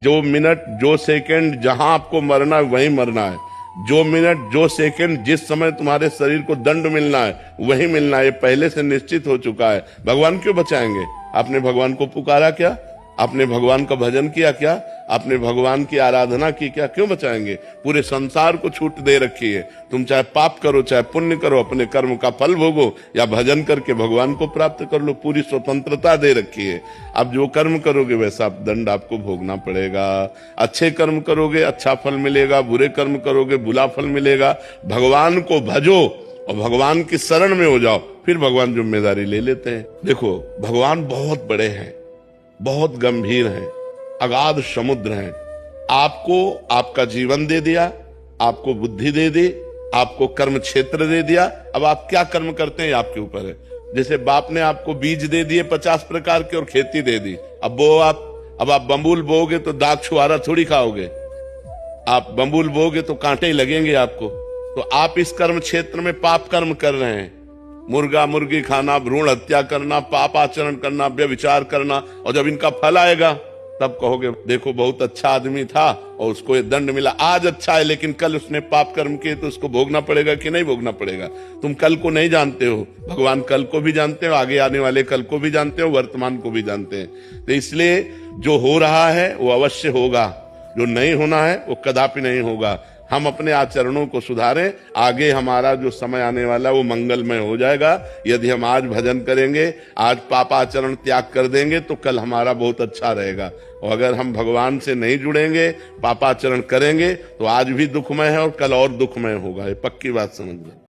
जो मिनट जो सेकंड जहां आपको मरना है वहीं मरना है। जो मिनट जो सेकंड जिस समय तुम्हारे शरीर को दंड मिलना है वही मिलना है, ये पहले से निश्चित हो चुका है। भगवान क्यों बचाएंगे? आपने भगवान को पुकारा क्या? आपने भगवान का भजन किया क्या? आपने भगवान की आराधना की क्या? क्यों बचाएंगे? पूरे संसार को छूट दे रखी है। तुम चाहे पाप करो चाहे पुण्य करो, अपने कर्म का फल भोगो या भजन करके भगवान को प्राप्त कर लो, पूरी स्वतंत्रता दे रखी है। अब जो कर्म करोगे वैसा दंड आपको भोगना पड़ेगा। अच्छे कर्म करोगे अच्छा फल मिलेगा, बुरे कर्म करोगे बुरा फल मिलेगा। भगवान को भजो और भगवान की शरण में हो जाओ, फिर भगवान जिम्मेदारी ले लेते हैं। देखो भगवान बहुत बड़े हैं, बहुत गंभीर हैं, अगाध समुद्र हैं। आपको आपका जीवन दे दिया, आपको बुद्धि दे दी, आपको कर्म क्षेत्र दे दिया। अब आप क्या कर्म करते हैं आपके ऊपर है। जैसे बाप ने आपको बीज दे दिए 50 प्रकार के और खेती दे दी, अब आप बम्बूल बोओगे तो दाग छुआरा थोड़ी खाओगे। आप बम्बूल बोओगे तो कांटे ही लगेंगे आपको। तो आप इस कर्म क्षेत्र में पाप कर्म कर रहे हैं, मुर्गा मुर्गी खाना, भ्रूण हत्या करना, पाप आचरण करना, व्यभिचार करना, और जब इनका फल आएगा तब कहोगे देखो बहुत अच्छा आदमी था और उसको ये दंड मिला। आज अच्छा है लेकिन कल उसने पाप कर्म किए तो उसको भोगना पड़ेगा कि नहीं भोगना पड़ेगा? तुम कल को नहीं जानते हो, भगवान कल को भी जानते हो, आगे आने वाले कल को भी जानते हो, वर्तमान को भी जानते हैं। तो इसलिए जो हो रहा है वो अवश्य होगा, जो नहीं होना है वो कदापि नहीं होगा। हम अपने आचरणों को सुधारें, आगे हमारा जो समय आने वाला है वो मंगलमय हो जाएगा। यदि हम आज भजन करेंगे, आज पापाचरण त्याग कर देंगे तो कल हमारा बहुत अच्छा रहेगा। और अगर हम भगवान से नहीं जुड़ेंगे, पापाचरण करेंगे तो आज भी दुखमय है और कल और दुखमय होगा। ये पक्की बात समझ लो।